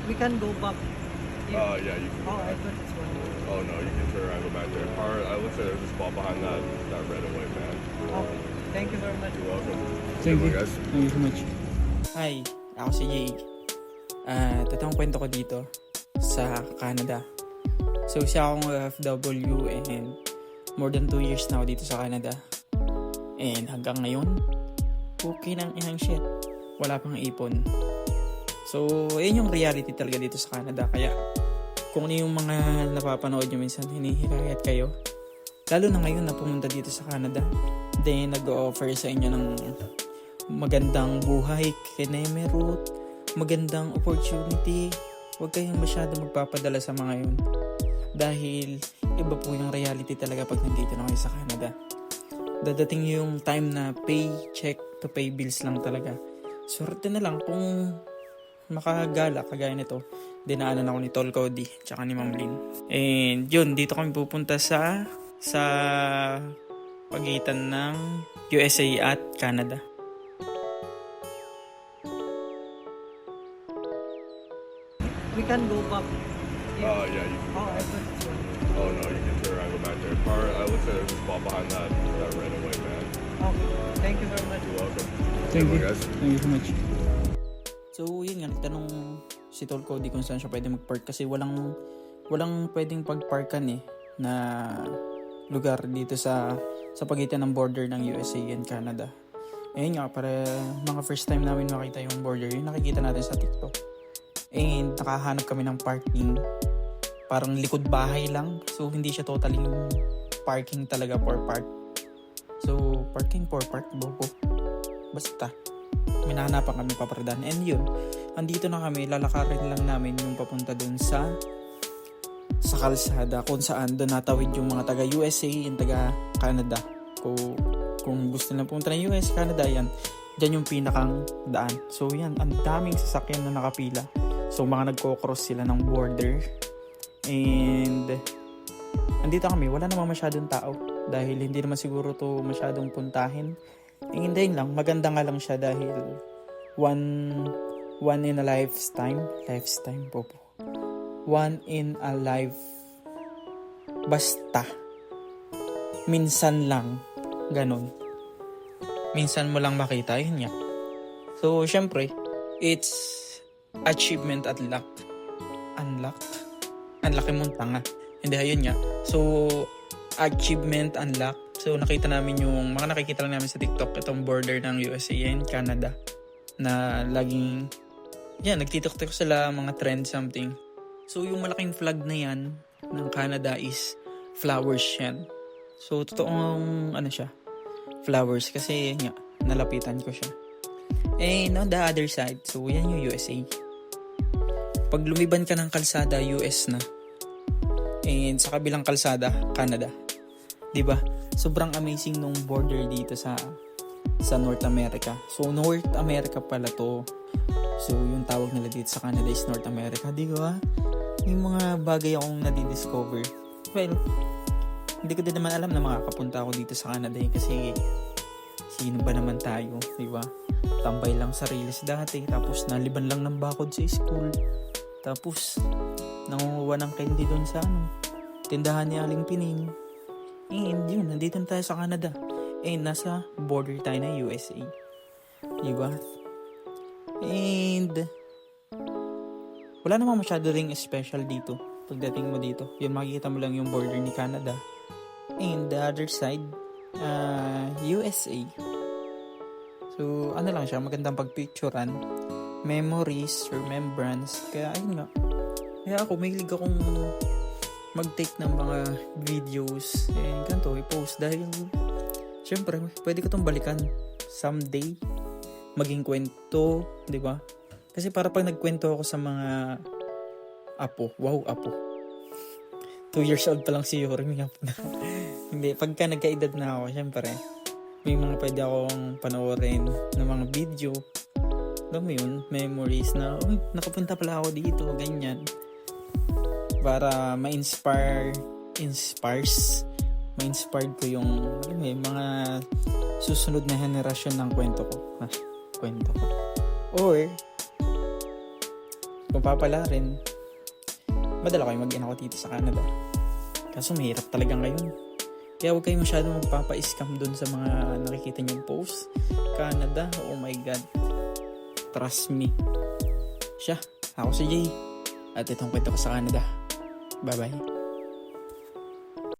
We can go back. Yeah, you can go Oh, I back. thought it's one. Oh no, you can turn around and go back there. Or I looks like there's a spot behind that red and white van. Okay. Thank you very much. You're welcome. Thank Good you. one, guys. Thank you so much. Hi, ako si Jay. Totoong kwento ko dito sa Canada. So, siya akong OFW and more than 2 years na ako dito sa Canada. And hanggang ngayon, okay nang inang shit. Wala pang ipon. So, yun yung reality talaga dito sa Canada. Kaya, kung ano yung mga napapanood nyo minsan, hinihikayat kayo. Lalo na ngayon na pumunta dito sa Canada. Then, nag-offer sa inyo ng magandang buhay, kinemerot, magandang opportunity. Huwag kayong masyado magpapadala sa mga yun. Dahil, iba po yung reality talaga pag nandito na kayo sa Canada. Dadating yung time na paycheck to pay bills lang talaga. Swerte na lang kung makagala kagaya nito. Dinaanan ako ni Tol Cody tsaka ni Ma'am Lynn. And yun, dito kami pupunta sa pagitan ng USA at Canada. We can go back. Yeah, you can go Oh, I back. thought it's one. Oh no, you can turn around and go back there. Or I looks like there's a spot behind that red and white van. Okay. Thank you very much. You're welcome. Thank Good one, you. guys. Thank you so much. So, yun nga, nagtanong si Tol Cody kung saan siya pwede mag-park kasi walang pwedeng pag-parkan na lugar dito sa pagitan ng border ng USA and Canada. Ayun nga, para mga first time namin makita yung border, yung nakikita natin sa TikTok. And nakahanap kami ng parking, parang likod bahay lang. So, hindi siya totally parking talaga for park. So, parking for park, bobo. Basta, minahanapan kami papardahan. And yun, andito na kami, lalakarin lang namin yung papunta dun sa kalsada kung saan doon natawid yung mga taga USA and taga Canada. Kung gusto nilang pumunta ng US, Canada, yan. Diyan yung pinakang daan. So yan, ang daming sasakyan na nakapila. So mga nagko-cross sila ng border. And andito kami, wala namang masyadong tao. Dahil hindi naman siguro to masyadong puntahin. Hindi lang, maganda nga lang siya dahil one in a lifetime po. One in a life. Basta. Minsan lang. Ganon. Minsan mo lang makita. Yun nga. So, syempre, it's achievement at luck. Unlock? Ang laki mong tanga. Hindi, ayun nga. So, achievement, unlock. So, nakita namin yung, mga nakikita lang namin sa TikTok, itong border ng USA and Canada. Na laging, yan, nagtitok-tik sila, mga trend something. So, yung malaking flag na yan ng Canada is flowers yan. So, totoong siya, flowers. Kasi, nga, nalapitan ko siya. And on the other side, so, yan yung USA. Pag lumiban ka ng kalsada, US na. And sa kabilang kalsada, Canada. Diba? Sobrang amazing nung border dito sa North America. So, North America pala to. So, yung tawag nila dito sa Canada is North America. Di ba? Yung mga bagay akong nadidiscover. Well, hindi ko din naman alam na makakapunta ako dito sa Canada kasi sino ba naman tayo, di ba? Tambay lang sa reels dati, tapos naliban lang ng bakod sa school. Tapos, nangunguha ng candy doon sa tindahan ni Aling Pining. And yun, nandito na tayo sa Canada. And nasa border tayo ng USA. Di ba? And wala namang masyado ring special dito. Pagdating mo dito, yun, makikita mo lang yung border ni Canada. And the other side, USA. So, lang siya, magandang pagpicturean. Memories, remembrance. Kaya, ayun nga. Kaya ako, mahilig akong mag-take ng mga videos. And ganito, i-post. Dahil, syempre, pwede ko itong balikan someday. Maging kwento, di ba? Kasi para pag nagkwento ako sa mga apo, 2 years old pa lang si Yuri, may apo na. Hindi, pagka nagkaedad na ako, syempre, may mga pwede akong panoorin ng mga video. Alam mo yun, memories na, nakapunta pala ako dito, ganyan. Para ma-inspired ko yung mga susunod na henerasyon ng kwento ko. Or, kung papala rin, madala ko yung mag-ina ko dito sa Canada. Kaso mahirap talaga ngayon. Kaya huwag kayo masyadong magpapa-scam dun sa mga nakikita niyong post. Canada, oh my God. Trust me. Siya, ako si Jay. At itong kwento ko sa Canada. Bye-bye.